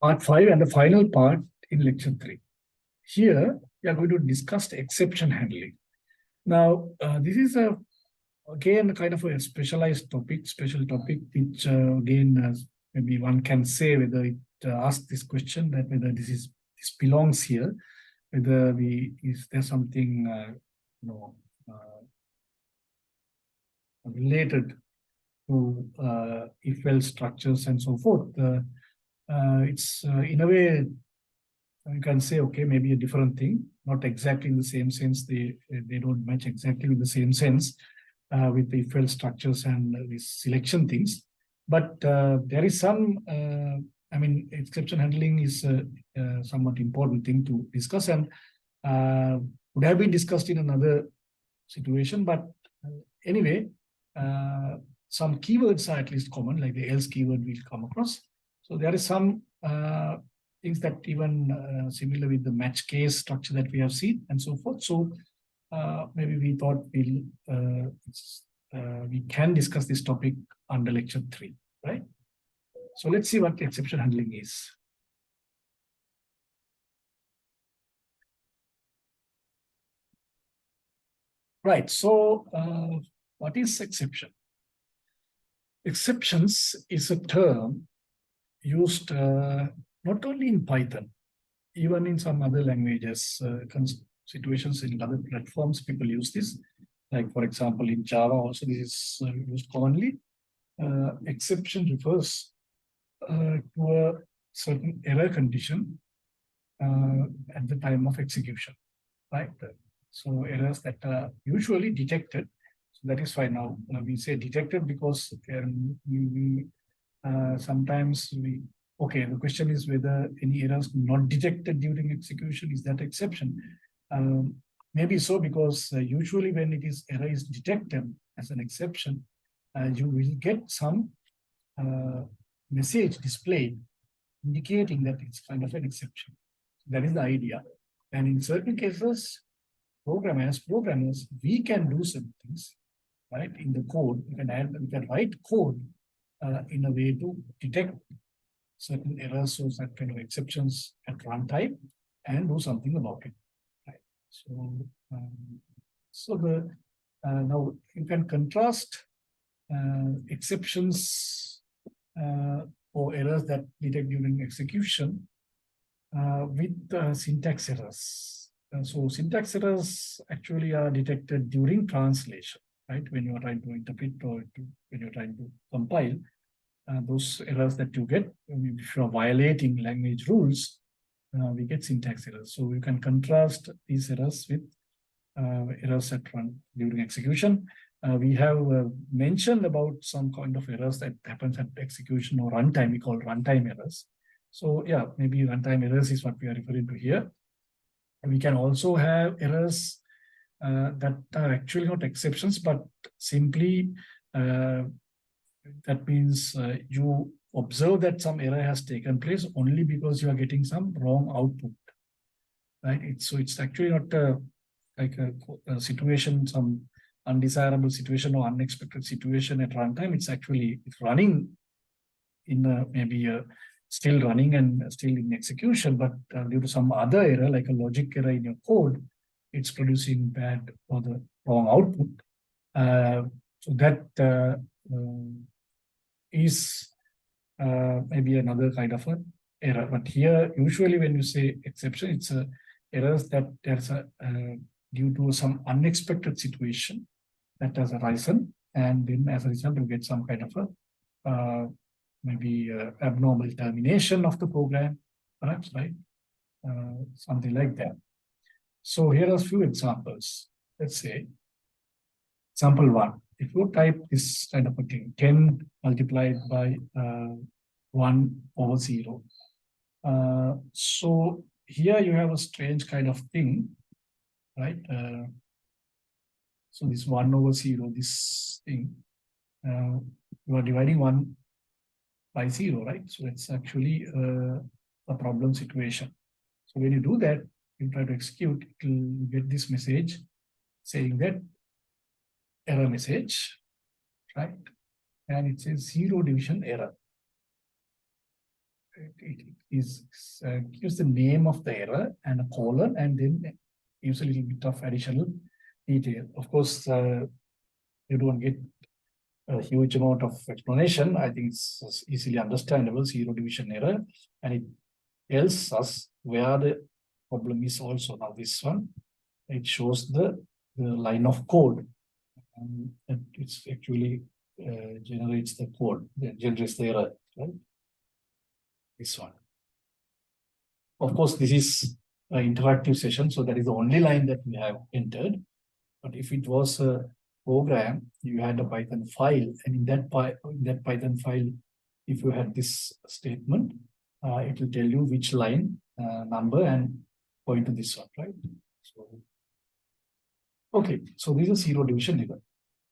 Part 5 and the final part in lecture 3. Here, we are going to discuss exception handling. Now, this is again kind of a specialized topic, special topic, which again, maybe one can say whether it asks this question, that whether this belongs here, whether is there something related to if-else structures and so forth. It's in a way, you can say, okay, maybe a different thing, not exactly in the same sense. They don't match exactly in the same sense with the if-else structures and these selection things. But there is some, exception handling is a somewhat important thing to discuss, and would have been discussed in another situation. But anyway, some keywords are at least common, like the else keyword we'll come across. So there is some things that even similar with the match case structure that we have seen and so forth. So maybe we thought we can discuss this topic under lecture 3, right? So let's see what exception handling is. Right, so what is exception? Exceptions is a term used not only in Python, even in some other languages, situations in other platforms, people use this. Like, for example, in Java also this is used commonly. Exception refers to a certain error condition at the time of execution, right? So errors that are usually detected. So that is why now we say detected, because sometimes the question is whether any errors not detected during execution, is that exception? Maybe so, because usually when error is detected as an exception, you will get some message displayed indicating that it's kind of an exception. That is the idea. And in certain cases, programmers, we can do some things, right? In the code, we can write code in a way to detect certain errors or certain kind of exceptions at runtime and do something about it. Right? So, now you can contrast exceptions or errors that detect during execution with syntax errors. So syntax errors actually are detected during translation, right? When you are trying to interpret or when you're trying to compile, those errors that you get, if you are violating language rules, we get syntax errors. So you can contrast these errors with errors that run during execution. We have mentioned about some kind of errors that happens at execution or runtime. We call runtime errors. So yeah, maybe runtime errors is what we are referring to here. And we can also have errors that are actually not exceptions, but simply that means you observe that some error has taken place only because you are getting some wrong output, right? So it's actually not like a situation, some undesirable situation or unexpected situation at runtime. It's running in maybe still running and still in execution, but due to some other error, like a logic error in your code, it's producing bad or the wrong output. So that is maybe another kind of an error. But here, usually when you say exception, it's errors that there's due to some unexpected situation that has arisen, and then as a result, you get some kind of a maybe abnormal termination of the program, perhaps, right? Something like that. So here are a few examples. Let's say, example 1. If you type this kind of a thing, 10 multiplied by 1/0. So here you have a strange kind of thing, right? So this 1/0, this thing, you are dividing 1 by 0, right? So it's actually a problem situation. So when you do that, you try to execute, it will get this message saying that error message, right? And it says 0 division error. it is gives the name of the error and a colon, and then gives a little bit of additional detail. Of course, you don't get a huge amount of explanation. I think it's easily understandable, zero division error, and it tells us where the problem is also. Now this one, it shows the line of code, and it's actually generates the code, generates the error, right? This one. Of course, this is an interactive session, so that is the only line that we have entered. But if it was a program, you had a Python file, and in that Python file, if you had this statement, it will tell you which line number and point to this one, right? So, okay, so this is zero division error,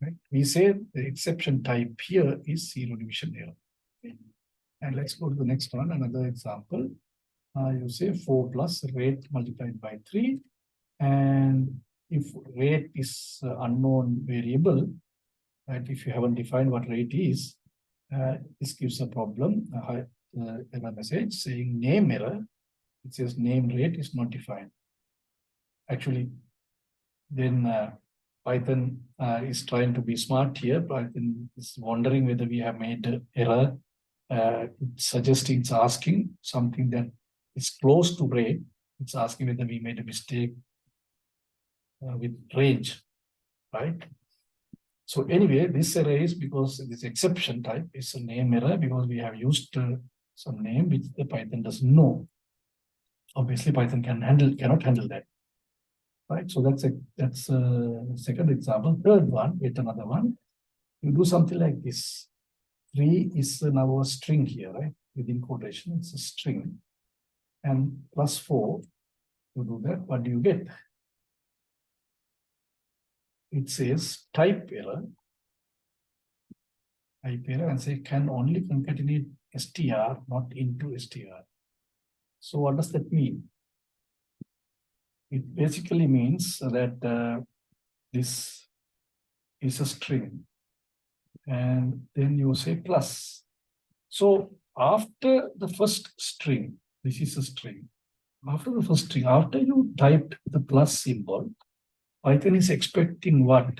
right? We say the exception type here is zero division error. Okay. And let's go to the next one, another example. You say 4 plus rate multiplied by 3, and if rate is unknown variable, right? If you haven't defined what rate is, this gives a problem, error message saying name error. It says name rate is not defined. Actually, then Python is trying to be smart here. Python is wondering whether we have made an error. It's suggesting, it's asking something that is close to rate. It's asking whether we made a mistake with range, right? So anyway, this error is because this exception type is a name error because we have used some name which the Python doesn't know. Obviously, Python cannot handle that, right? So that's a second example. Third one, yet another one. You do something like this. 3 is now a string here, right? Within quotation, it's a string, and plus 4. You do that. What do you get? It says type error, and say can only concatenate str, not into str. So what does that mean? It basically means that this is a string, and then you say plus. So after the first string, this is a string. After the first string, after you typed the plus symbol, Python is expecting what?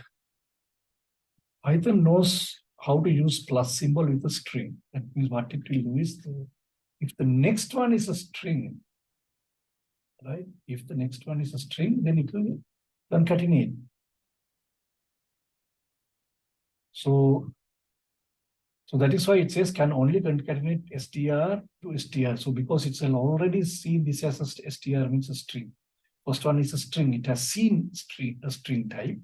Python knows how to use plus symbol with a string. That means what it will do is, if the next one is a string, right? If the next one is a string, then it will concatenate. So that is why it says can only concatenate str to str. So because it's already seen this as a str means a string. First one is a string. It has seen a string type,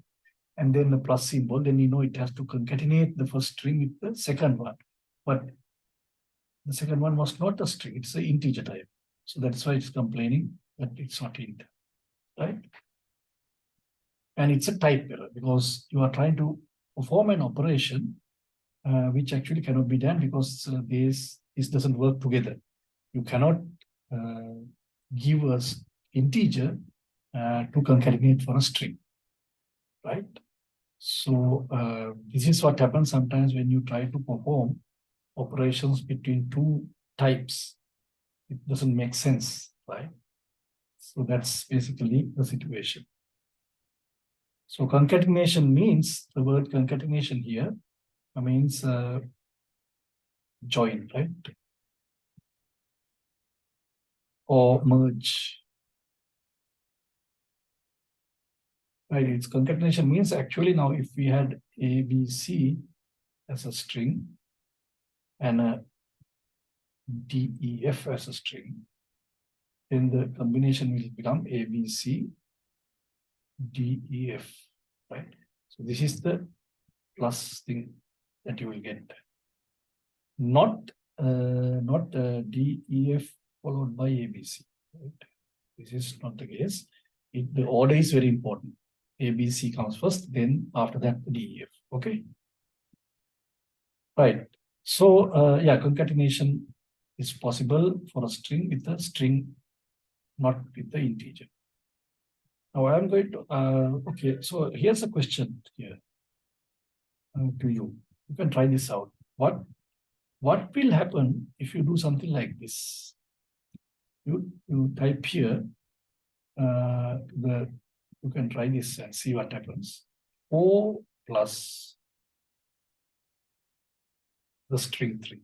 and then the plus symbol. Then you know it has to concatenate the first string with the second one. But the second one was not a string. It's an integer type. So that's why it's complaining that it's not int, right? And it's a type error because you are trying to perform an operation which actually cannot be done because this doesn't work together. You cannot give us integer to concatenate for a string, right? So this is what happens sometimes when you try to perform operations between two types. It doesn't make sense, right? So that's basically the situation. So concatenation means, the word concatenation here means join, right? Or merge. Right, it's concatenation means actually now if we had A, B, C as a string and a D, E, F as a string, then the combination will become A, B, C, D, E, F, right? So this is the plus thing that you will get. Not D, E, F followed by A, B, C, right? This is not the case. The order is very important. A, B, C comes first, then after that, D, E, F, okay? Right, so yeah, concatenation is possible for a string with a string, not with the integer. Now I'm going to, okay, so here's a question here to you. You can try this out. What What will happen if you do something like this? You type here, you can try this and see what happens. 4 plus the string 3.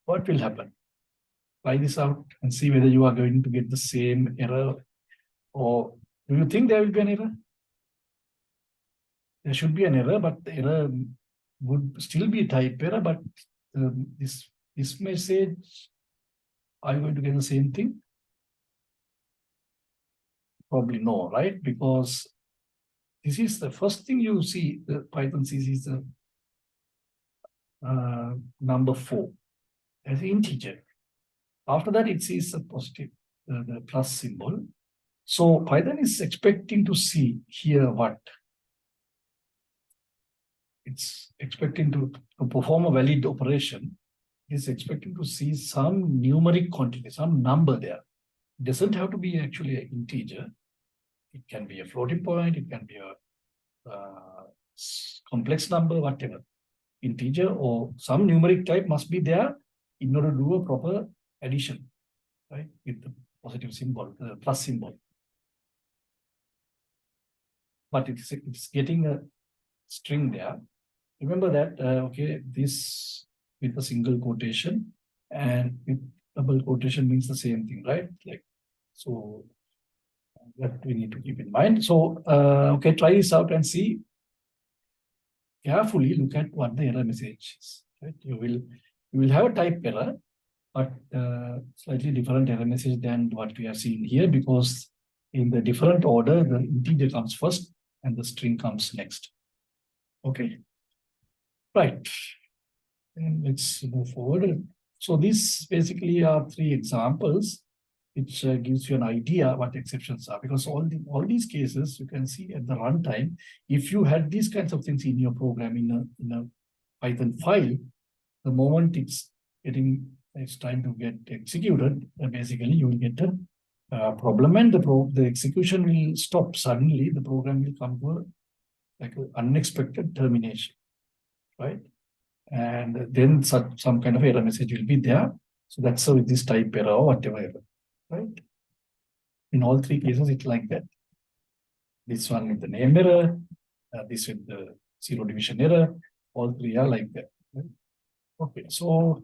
What will happen? Try this out and see whether you are going to get the same error, or do you think there will be an error? There should be an error, but the error would still be a type error, but this message, are you going to get the same thing? Probably no, right? Because this is the first thing you see, the Python sees is the number 4 as an integer. After that, it sees a positive, the plus symbol. So Python is expecting to see here what? It's expecting to perform a valid operation. It's expecting to see some numeric quantity, some number there. It doesn't have to be actually an integer. It can be a floating point. It can be a complex number, whatever. Integer or some numeric type must be there in order to do a proper addition, right? With the positive symbol, the plus symbol. But it's getting a string there. Remember that, okay, this with a single quotation and with double quotation means the same thing, right? Like, so that we need to keep in mind. So, okay, try this out and see. Carefully look at what the error message is, right? You will have a type error, but slightly different error message than what we have seen here, because in the different order, the integer comes first and the string comes next. Okay. Right. And let's move forward. So these basically are 3 examples, which gives you an idea what exceptions are. Because all these cases, you can see at the runtime, if you had these kinds of things in your program in a Python file, the moment it's trying to get executed, basically you will get a problem, and the execution will stop suddenly. The program will come to like an unexpected termination, right? And then some kind of error message will be there. So that's how this type error or whatever error, right? In all 3 cases, it's like that. This one with the name error, this with the 0 division error, all 3 are like that. Right? Okay, so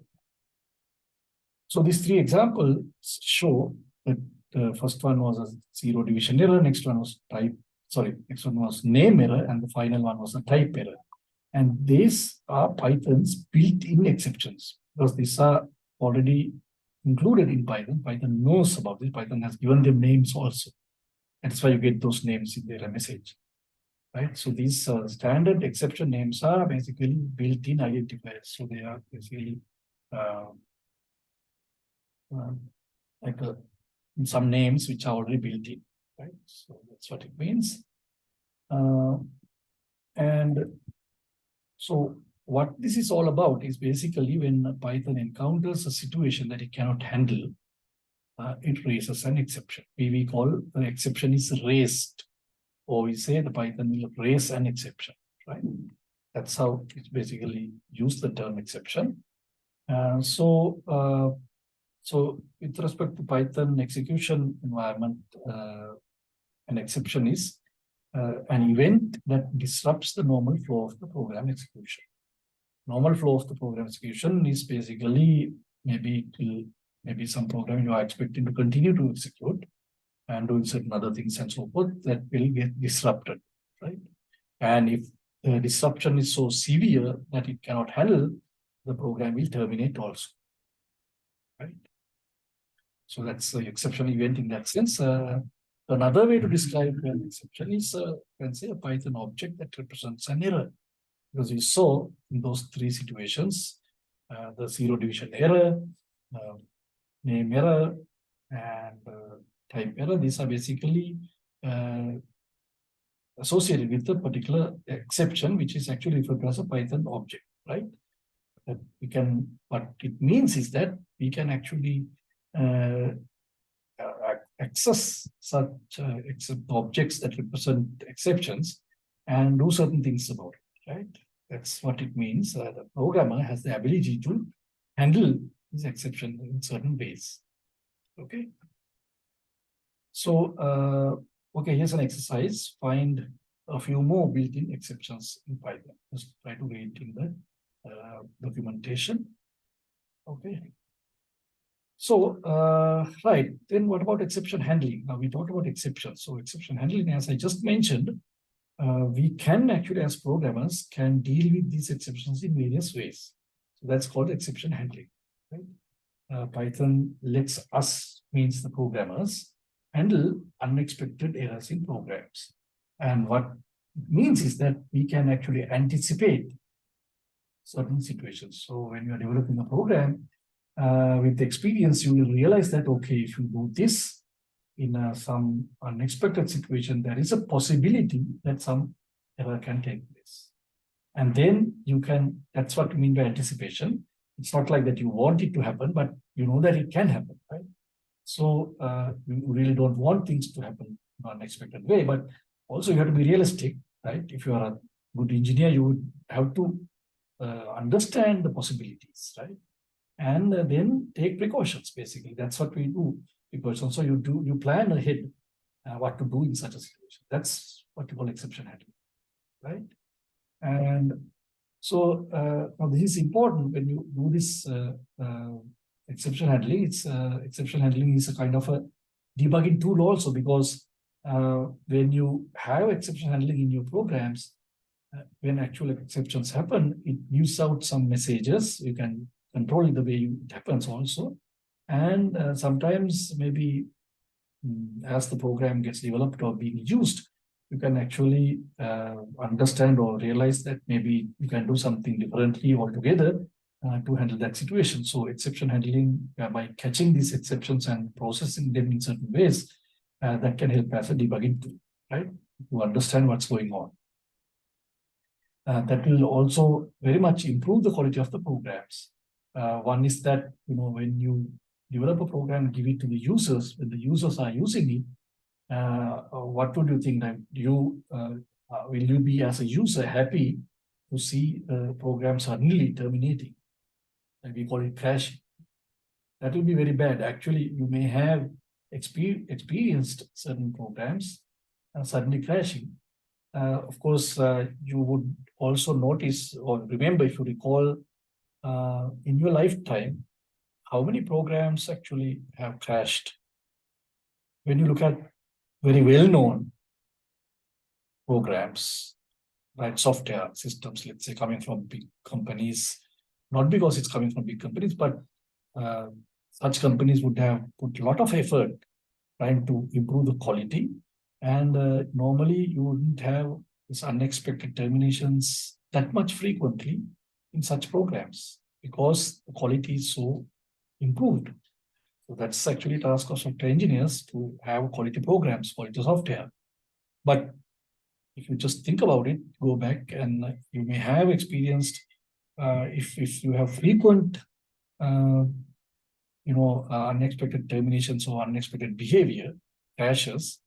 these 3 examples show that the first one was a 0 division error, next one was next one was name error, and the final one was a type error. And these are Python's built-in exceptions, because these are already included in Python. Python knows about this. Python has given them names also. That's why you get those names in their message, right? So these standard exception names are basically built-in identifiers. So they are basically like some names which are already built in, right? So that's what it means. And so what this is all about is basically when Python encounters a situation that it cannot handle, it raises an exception. We call the exception is raised, or we say the Python will raise an exception, right? That's how it's basically used the term exception. So with respect to Python execution environment, an exception is an event that disrupts the normal flow of the program execution. Normal flow of the program execution is basically maybe some program you are expecting to continue to execute and doing certain other things and so forth that will get disrupted, right? And if the disruption is so severe that it cannot handle, the program will terminate also, right? So that's the exception event in that sense. Another way to describe an exception is, you can say, a Python object that represents an error. Because we saw in those 3 situations, the 0 division error, name error, and type error. These are basically associated with a particular exception, which is actually referred to as a Python object, right? That we can, what it means is that we can actually access such objects that represent exceptions and do certain things about it, right? That's what it means. The programmer has the ability to handle this exception in certain ways. Okay. So, okay, here's an exercise. Find a few more built-in exceptions in Python. Just try to read in the documentation. Okay. So, right, then what about exception handling? Now we talked about exceptions. So exception handling, as I just mentioned, we can actually, as programmers, can deal with these exceptions in various ways. So that's called exception handling. Right? Python lets us, means the programmers, handle unexpected errors in programs. And what it means is that we can actually anticipate certain situations. So when you're developing a program, with experience, you will realize that, okay, if you do this in some unexpected situation, there is a possibility that some error can take place. And then you can, that's what we mean by anticipation. It's not like that you want it to happen, but you know that it can happen, right? So you really don't want things to happen in an unexpected way, but also you have to be realistic, right? If you are a good engineer, you would have to understand the possibilities, right? And then take precautions, basically. That's what we do. Precautions. So you plan ahead what to do in such a situation. That's what you call exception handling, right? And so now this is important when you do this exception handling. Exception handling is a kind of a debugging tool also, because when you have exception handling in your programs, when actual exceptions happen, it gives out some messages. You can control the way it happens also. And sometimes maybe as the program gets developed or being used, you can actually understand or realize that maybe you can do something differently altogether to handle that situation. So exception handling, by catching these exceptions and processing them in certain ways, that can help as a debugging tool, right? To understand what's going on. That will also very much improve the quality of the programs. One is that, when you develop a program, give it to the users, when the users are using it, what would you think? That will you be, as a user, happy to see the program suddenly terminating? And we call it crashing. That will be very bad. Actually, you may have experienced certain programs suddenly crashing. Of course, you would also notice or remember, if you recall, in your lifetime, how many programs actually have crashed. When you look at very well-known programs, right, software systems, let's say, coming from big companies, not because it's coming from big companies, but such companies would have put a lot of effort trying to improve the quality. And normally you wouldn't have these unexpected terminations that much frequently in such programs, because the quality is so improved. So that's actually a task of software engineers, to have quality programs, quality software. But if you just think about it, go back, and you may have experienced, if you have frequent unexpected terminations or unexpected behavior, crashes,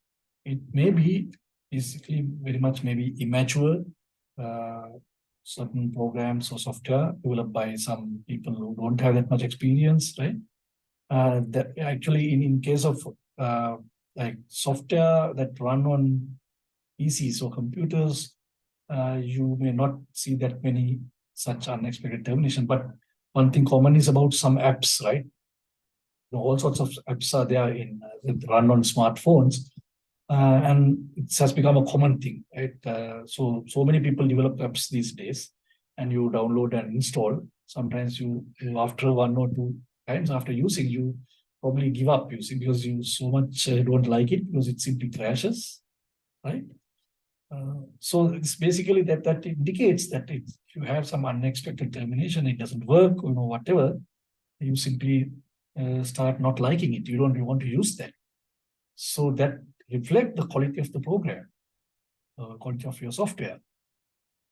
it may be basically very much maybe immature certain programs or software developed by some people who don't have that much experience, right? That actually, in case of like software that run on PCs or computers, you may not see that many such unexpected termination. But one thing common is about some apps, right? All sorts of apps are there that run on smartphones, and it has become a common thing, right? So many people develop apps these days, and you download and install. Sometimes you after one or two times after using, you probably give up using, because you so much don't like it, because it simply crashes, right? So it's basically that indicates that if you have some unexpected termination, it doesn't work, whatever, you simply start not liking it. You don't want to use that. So that reflect the quality of the program, quality of your software.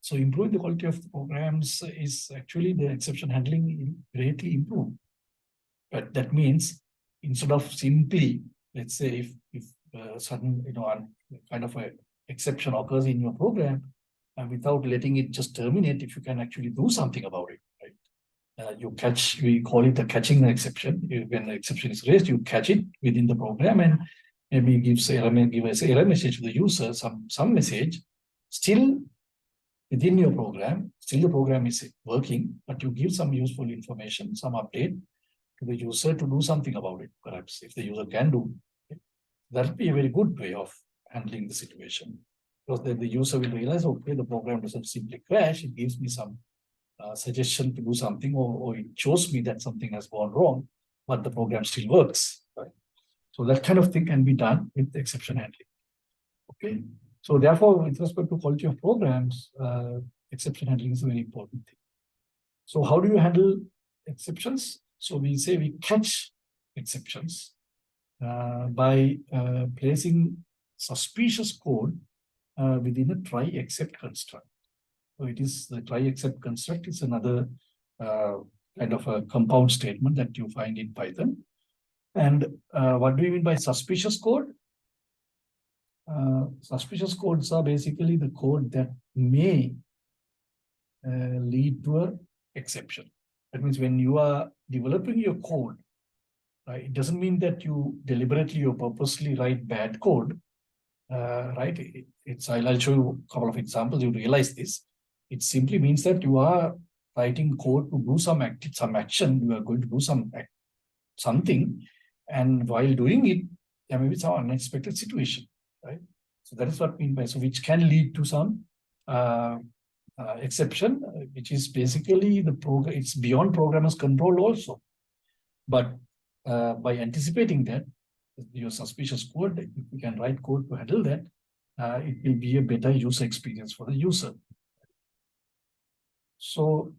So improving the quality of the programs is actually the exception handling greatly improved. But that means, instead of simply, let's say, if sudden kind of a exception occurs in your program, without letting it just terminate, if you can actually do something about it, right? We call it a catching the exception. When the exception is raised, you catch it within the program and maybe give us error message to the user, some message, still within your program, still the program is working, but you give some useful information, some update to the user to do something about it, perhaps, if the user can do. That would be a very good way of handling the situation. Because then the user will realize, okay, the program doesn't simply crash, it gives me some suggestion to do something, or it shows me that something has gone wrong, but the program still works. Right? So that kind of thing can be done with exception handling. Okay. So therefore, with respect to quality of programs, exception handling is a very important thing. So how do you handle exceptions? So we say we catch exceptions by placing suspicious code within a try except construct. So it is the try except construct is another kind of a compound statement that you find in Python. And what do you mean by suspicious code? Suspicious codes are basically the code that may lead to an exception. That means when you are developing your code, it doesn't mean that you deliberately or purposely write bad code, right? I'll show you a couple of examples. You realize this. It simply means that you are writing code to do some action. You are going to do something, and while doing it, there may be some unexpected situation, right? So that is what I mean by, so which can lead to some exception, which is basically the program. It's beyond programmer's control also. But by anticipating that, your suspicious code, if you can write code to handle that, it will be a better user experience for the user. So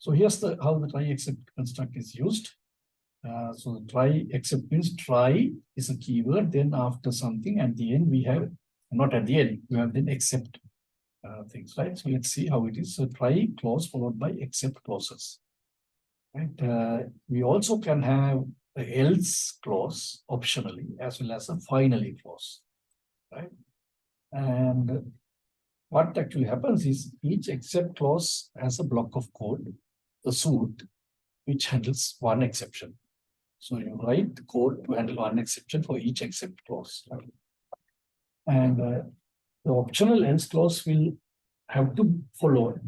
here's how the try except construct is used. So the try except means try is a keyword, then after something at the end we have, not at the end, we have then except things, right? So let's see how it is. So try clause followed by except clauses. Right? We also can have the else clause optionally as well as a finally clause, right? And what actually happens is each except clause has a block of code, the suite, which handles one exception. So you write the code to handle one exception for each except clause. Right? And the optional else clause will have to follow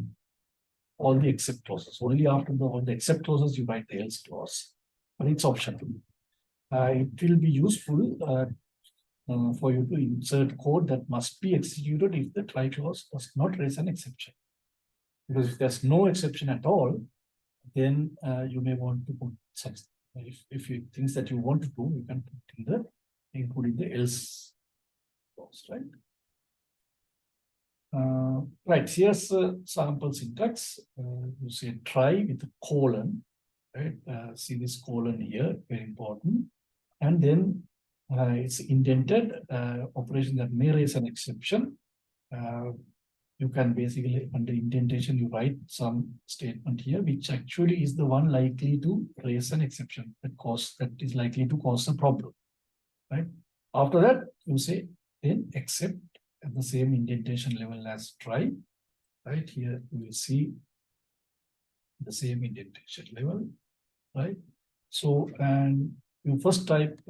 all the except clauses. Only after all the except clauses you write the else clause, but it's optional. It will be useful for you to insert code that must be executed if the try clause does not raise an exception. Because if there's no exception at all, then you may want to put such. If you things that you want to do, you can put including the else clause, right? Right, here's a sample syntax. You say try with a colon, right? See this colon here, very important. And then it's indented operation that may raise an exception. You can basically, under indentation, you write some statement here, which actually is the one likely to raise an exception that is likely to cause a problem, right? After that, you say then except at the same indentation level as try, right? Here you will see the same indentation level, right? So, and you first type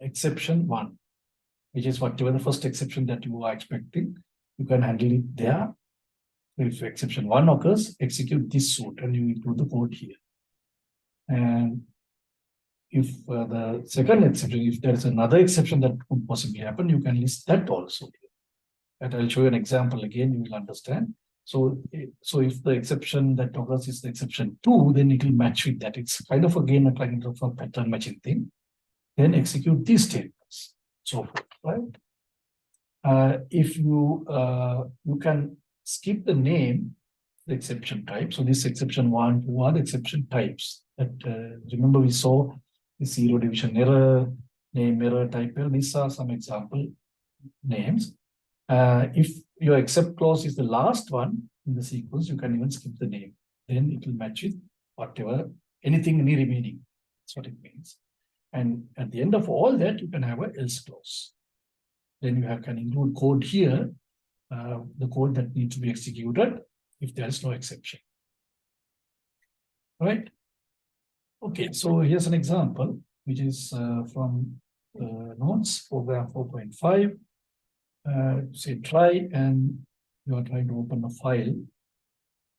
exception 1, which is whatever the first exception that you are expecting, you can handle it there. If exception 1 occurs, execute this suite and you include the code here. And if the second exception, if there is another exception that could possibly happen, you can list that also. And I'll show you an example again, you will understand. So if the exception that occurs is the exception 2, then it will match with that. It's kind of again a kind of a pattern matching thing. Then execute these statements, so forth, right? If you can skip the name, the exception type. So this exception 1, 2 are the exception types. That remember we saw the zero division error, name error, type error. These are some example names. If your except clause is the last one in the sequence, you can even skip the name. Then it will match with whatever, any remaining. That's what it means. And at the end of all that, you can have an else clause. then you can include code here, the code that needs to be executed if there is no exception. Right? Okay, so here's an example, which is from notes, program 4.5. Say try, and you are trying to open a file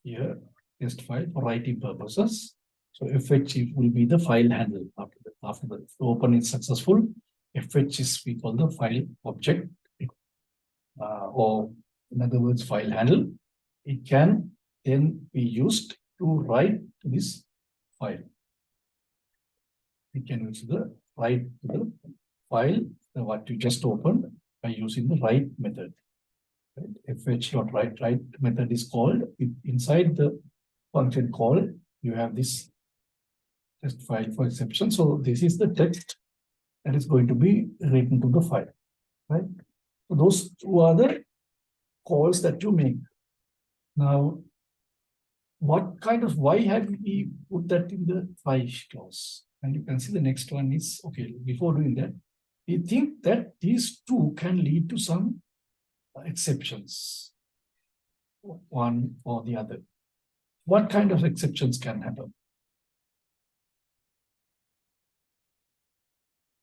here, test file for writing purposes. So fh will be the file handle. After the open is successful, fh is we call the file object, or in other words, file handle. It can then be used to write to this file. We can use the write to the file what you just opened by using the write method. Right? fh.write method is called. Inside the function call, you have this test file for exception. So this is the text that is going to be written to the file. Right? So those two are the calls that you make. Now, why have we put that in the try clause? And you can see the next one is, okay, before doing that, we think that these two can lead to some exceptions, one or the other. What kind of exceptions can happen?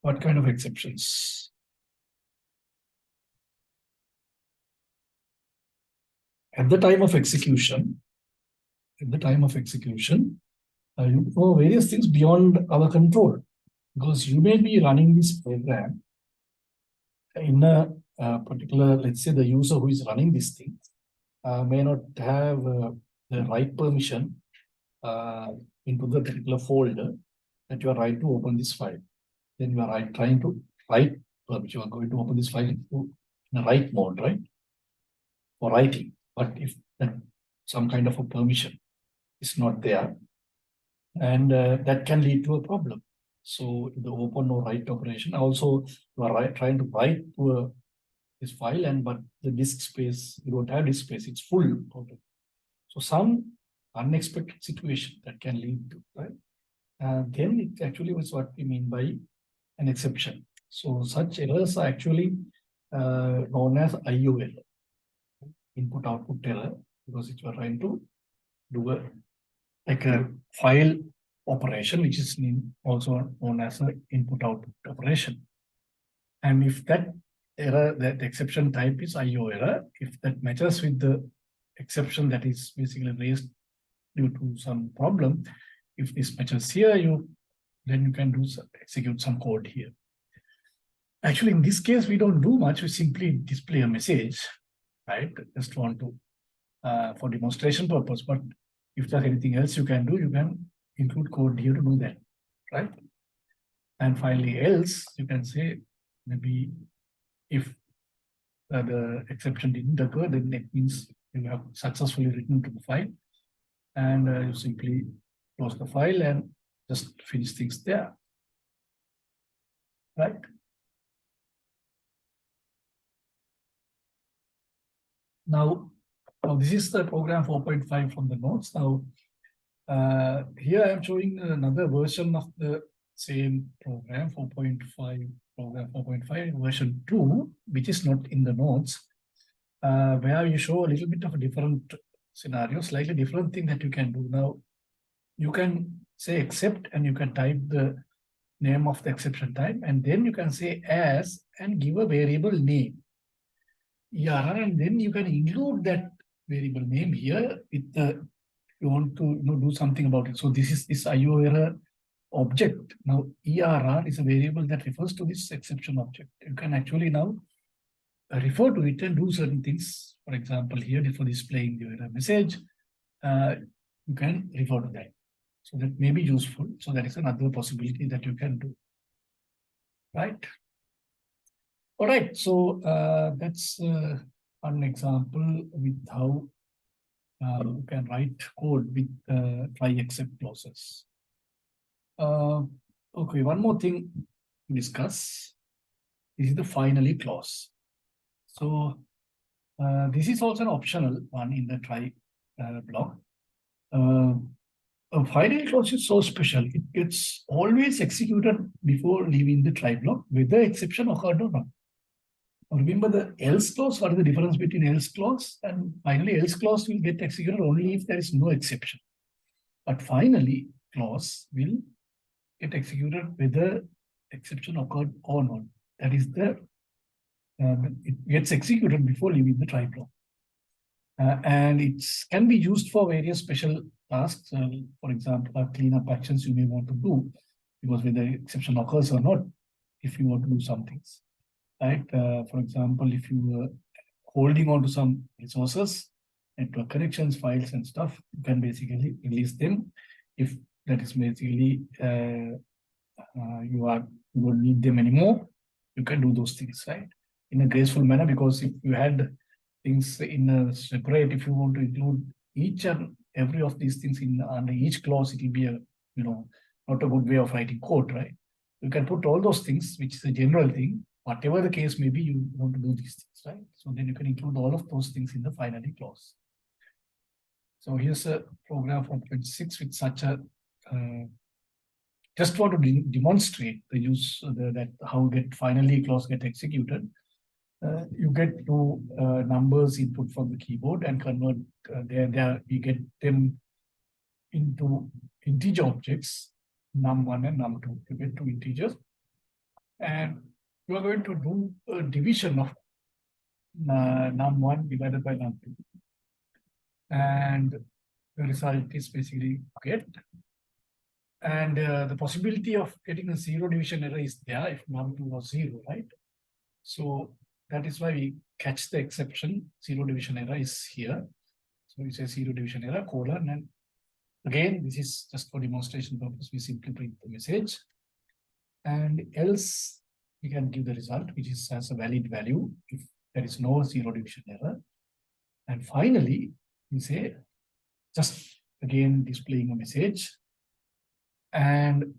What kind of exceptions? At the time of execution, you know various things beyond our control, because you may be running this program in a particular, let's say the user who is running this thing may not have the right permission into the particular folder that you are trying to open this file. Then you are trying to write permission. You are going to open this file in a write mode, right? For writing. But if some kind of a permission is not there, and that can lead to a problem. So the open or write operation, also you are trying to write to this file, but the disk space, you don't have disk space, it's full. So some unexpected situation that can lead to, right? Then it actually was what we mean by an exception. So such errors are actually known as IO error, input-output error, because it was trying to do a file operation, which is also known as an input-output operation. And if that error, that exception type is IO error, if that matches with the exception that is basically raised due to some problem, if this matches here, then you can execute some code here. Actually, in this case, we don't do much. We simply display a message, right? Just want to, for demonstration purpose. But if there's anything else you can do, you can include code here to do that, right? And finally, else, you can say maybe if the exception didn't occur, then it means you have successfully written to the file, and you simply close the file and just finish things there, right? Now this is the program 4.5 from the notes. Now, here I am showing another version of the same program, 4.5, program 4.5, version 2, which is not in the notes, where you show a little bit of a different scenario, slightly different thing that you can do. Now, you can say except, and you can type the name of the exception type, and then you can say as and give a variable name. Yeah, and then you can include that variable name here with the, you want to do something about it. So this is this IO error object. Now ERR is a variable that refers to this exception object. You can actually now refer to it and do certain things. For example, here for displaying the error message, you can refer to that. So that may be useful. So that is another possibility that you can do, right? All right, so that's an example with how you can write code with try except clauses. Okay, one more thing to discuss. This is the finally clause. So this is also an optional one in the try block. A finally clause is so special. It gets always executed before leaving the try block, whether exception occurred or not. Remember the else clause. What is the difference between else clause? And finally, else clause will get executed only if there is no exception. But finally, clause will get executed whether exception occurred or not. That is it gets executed before leaving the try block. And it can be used for various special tasks. For example, cleanup actions you may want to do, because whether exception occurs or not, if you want to do some things, right? For example, if you were holding on to some resources, network connections, files and stuff, you can basically release them. If that is basically you don't need them anymore, you can do those things, right? In a graceful manner, because if you had things in a separate, if you want to include each and every of these things in under each clause, it will be a, not a good way of writing code, right? You can put all those things, which is a general thing, whatever the case may be, you want to do these things, right? So then you can include all of those things in the finally clause. So here's a program from 26 with such a, just want to demonstrate the use, that how finally clause get executed. You get two numbers input from the keyboard and convert we get them into integer objects, num1 and num2. You get two integers, and you are going to do a division of num1 divided by num2, and the result is basically get. And the possibility of getting a zero division error is there if num2 was 0, right? So that is why we catch the exception. Zero division error is here. So we say zero division error, colon, and again, this is just for demonstration purpose. We simply print the message, and else we can give the result, which is as a valid value if there is no zero division error. And finally, we say just again displaying a message. And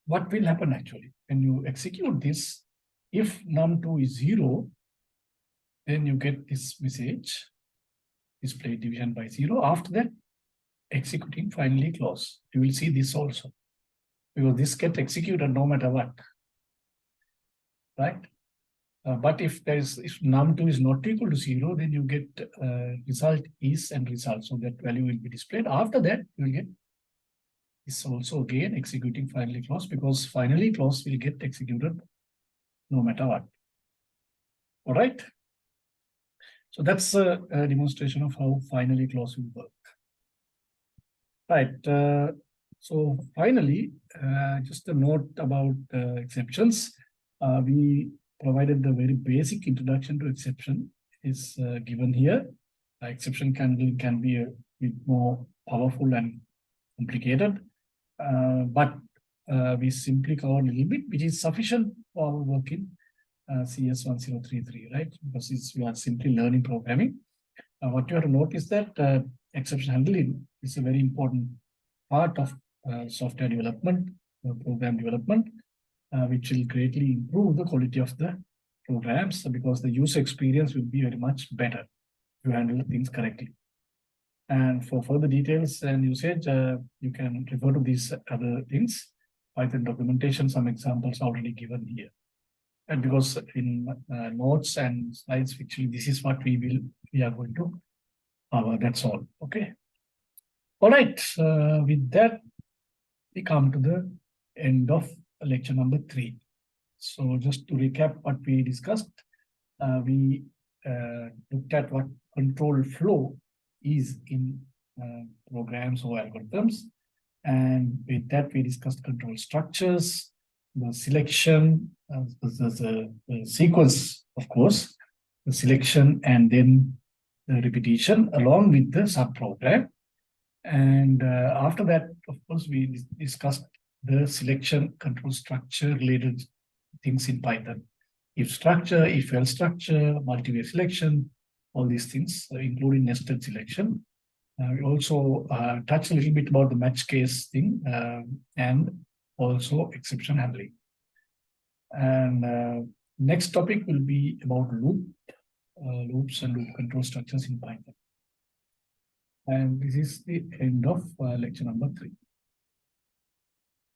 what will happen actually when you execute this? If num2 is 0, then you get this message, display division by 0. After that, executing finally clause. You will see this also, because this gets executed no matter what, right? But if num2 is not equal to 0, then you get result is and result. So that value will be displayed. After that, you will get this also again executing finally clause, because finally clause will get executed no matter what. All right. So that's a demonstration of how finally clause will work. Right. So finally, just a note about exceptions. We provided the very basic introduction to exception is given here. Exception can be a bit more powerful and complicated, but we simply cover a little bit, which is sufficient for our work in CS 1033, right? Because we are simply learning programming. What you have to note is that exception handling is a very important part of software development, program development, which will greatly improve the quality of the programs, because the user experience will be very much better if you handle things correctly. And for further details and usage, you can refer to these other things. Python documentation, some examples already given here. And because in notes and slides, actually, this is what we are going to cover. That's all. Okay. All right. With that, we come to the end of lecture number 3. So just to recap what we discussed, we looked at what control flow is in programs or algorithms. And with that, we discussed control structures, the selection, the sequence, of course, the selection, and then the repetition along with the subprogram. And after that, of course, we discussed the selection control structure related things in Python. If structure, if else structure, multi-way selection, all these things, including nested selection. We also touched a little bit about the match case thing and also exception handling. And next topic will be about loops and loop control structures in Python. And this is the end of lecture number 3.